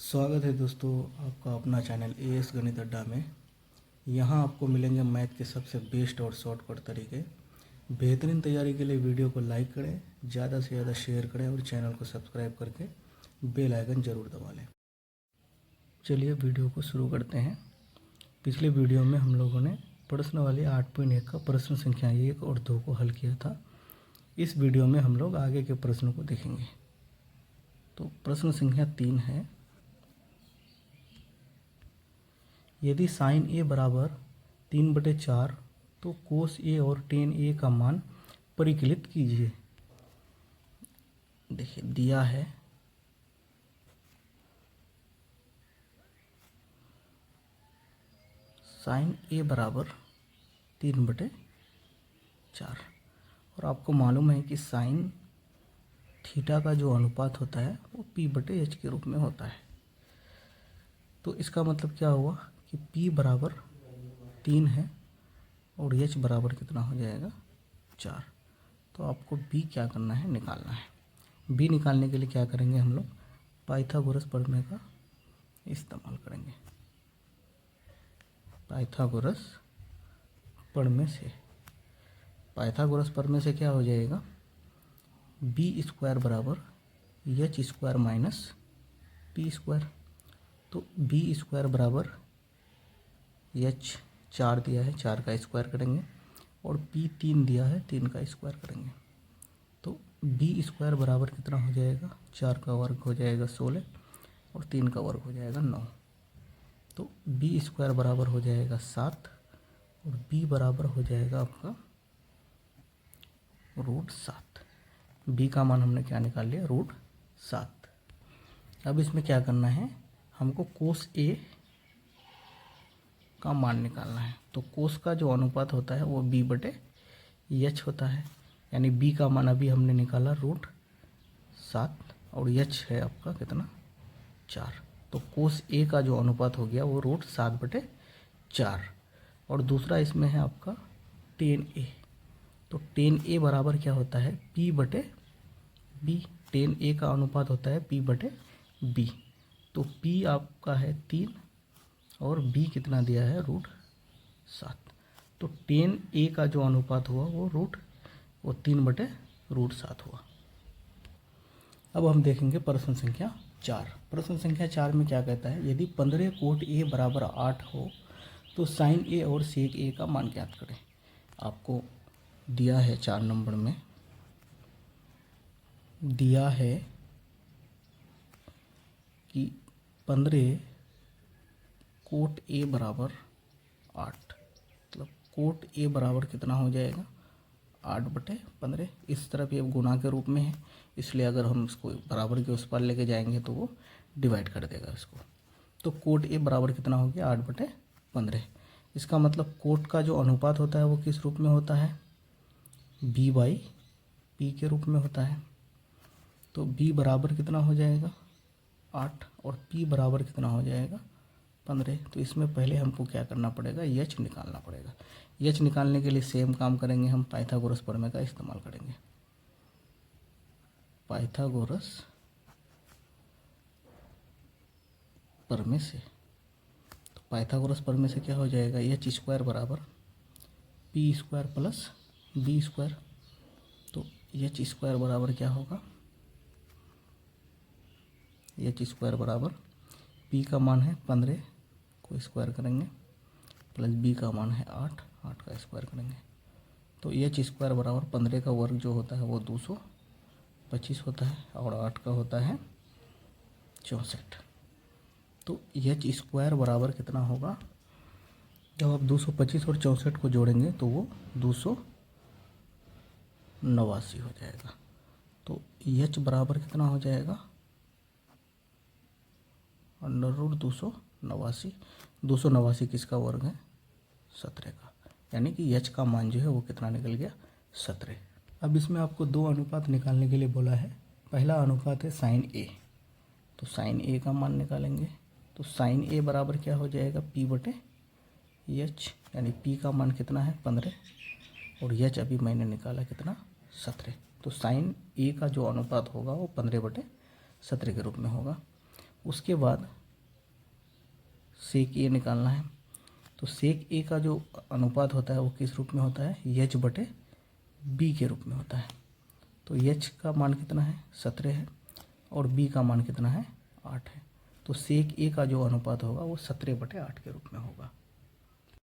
स्वागत है दोस्तों आपका अपना चैनल एएस गणित अड्डा में। यहाँ आपको मिलेंगे मैथ के सबसे बेस्ट और शॉर्टकट तरीके। बेहतरीन तैयारी के लिए वीडियो को लाइक करें, ज़्यादा से ज़्यादा शेयर करें और चैनल को सब्सक्राइब करके बेल आइकन ज़रूर दबा लें। चलिए वीडियो को शुरू करते हैं। पिछले वीडियो में हम लोगों ने प्रश्न वाले 8.1 का प्रश्न संख्या 1 और 2 को हल किया था। इस वीडियो में हम लोग आगे के प्रश्नों को देखेंगे। तो प्रश्न संख्या 3 है, यदि साइन ए बराबर 3/4 तो कोस ए और टेन ए का मान परिकलित कीजिए। देखिए दिया है साइन ए बराबर 3/4 और आपको मालूम है कि साइन थीटा का जो अनुपात होता है वो p/h के रूप में होता है। तो इसका मतलब क्या हुआ कि p बराबर 3 है और h बराबर कितना हो जाएगा 4। तो आपको b क्या करना है, निकालना है। b निकालने के लिए क्या करेंगे, हम लोग पाइथागोरस प्रमेय का इस्तेमाल करेंगे। पाइथागोरस प्रमेय से क्या हो जाएगा, b² बराबर h² माइनस p²। तो b² बराबर h 4 दिया है, 4 का स्क्वायर करेंगे और p 3 दिया है, 3 का स्क्वायर करेंगे। तो b² बराबर कितना हो जाएगा, 4 का वर्ग हो जाएगा 16 और 3 का वर्ग हो जाएगा 9। तो b² बराबर हो जाएगा 7 और b बराबर हो जाएगा आपका √7। b का मान हमने क्या निकाल लिया, √7। अब इसमें क्या करना है, हमको कोस ए का मान निकालना है। तो कोस का जो अनुपात होता है वो b/h होता है, यानी b का मान अभी हमने निकाला √7 और h है आपका कितना 4। तो कोस ए का जो अनुपात हो गया वो √7/4। और दूसरा इसमें है आपका टेन ए। तो टेन ए बराबर क्या होता है, p/b। टेन ए का अनुपात होता है p/b। तो p आपका है 3 और b कितना दिया है, √7। तो टेन ए का जो अनुपात हुआ वो 3/√7 हुआ। अब हम देखेंगे प्रश्न संख्या 4। प्रश्न संख्या 4 में क्या कहता है, यदि 15 कोट ए बराबर 8 हो तो साइन ए और सेक ए का मान ज्ञात करें। आपको दिया है 4 नंबर में दिया है कि 15 कोट ए बराबर 8, मतलब कोट ए बराबर कितना हो जाएगा 8/15। इस तरफ ये गुणा के रूप में है, इसलिए अगर हम इसको बराबर के उस पर लेके जाएंगे तो वो डिवाइड कर देगा इसको। तो कोट ए बराबर कितना हो गया 8/15। इसका मतलब कोट का जो अनुपात होता है वो किस रूप में होता है, b/p के रूप में होता है। तो b बराबर कितना हो जाएगा 8 और p बराबर कितना हो जाएगा 15। तो इसमें पहले हमको क्या करना पड़ेगा, h निकालना पड़ेगा। h निकालने के लिए सेम काम करेंगे, हम पाइथागोरस प्रमेय का इस्तेमाल करेंगे। पाइथागोरस प्रमेय से, तो पाइथागोरस प्रमेय से क्या हो जाएगा, h² बराबर p² प्लस b²। तो h² बराबर क्या होगा, h² बराबर p का मान है 15 को स्क्वायर करेंगे प्लस b का मान है 8, 8 का स्क्वायर करेंगे। तो h² बराबर 15 का वर्ग जो होता है वो 225 होता है और 8 का होता है 64। तो h² बराबर कितना होगा, जब आप 225 और 64 को जोड़ेंगे तो वो 289 हो जाएगा। तो h बराबर कितना हो जाएगा, √289। 289 किसका वर्ग है, 17 का, यानी कि h का मान जो है वो कितना निकल गया 17। अब इसमें आपको दो अनुपात निकालने के लिए बोला है। पहला अनुपात है साइन ए, तो साइन ए का मान निकालेंगे। तो साइन ए बराबर क्या हो जाएगा p/h, यानी p का मान कितना है 15 और h अभी मैंने निकाला कितना 17। तो साइन ए का जो अनुपात होगा वो 15/17 के रूप में होगा। उसके बाद सेक ए निकालना है। तो सेक ए का जो अनुपात होता है वो किस रूप में होता है, एच बटे बी के रूप में होता है। तो एच का मान कितना है, 17 है, और बी का मान कितना है, 8 है। तो सेक ए का जो अनुपात होगा वो 17/8 के रूप में होगा।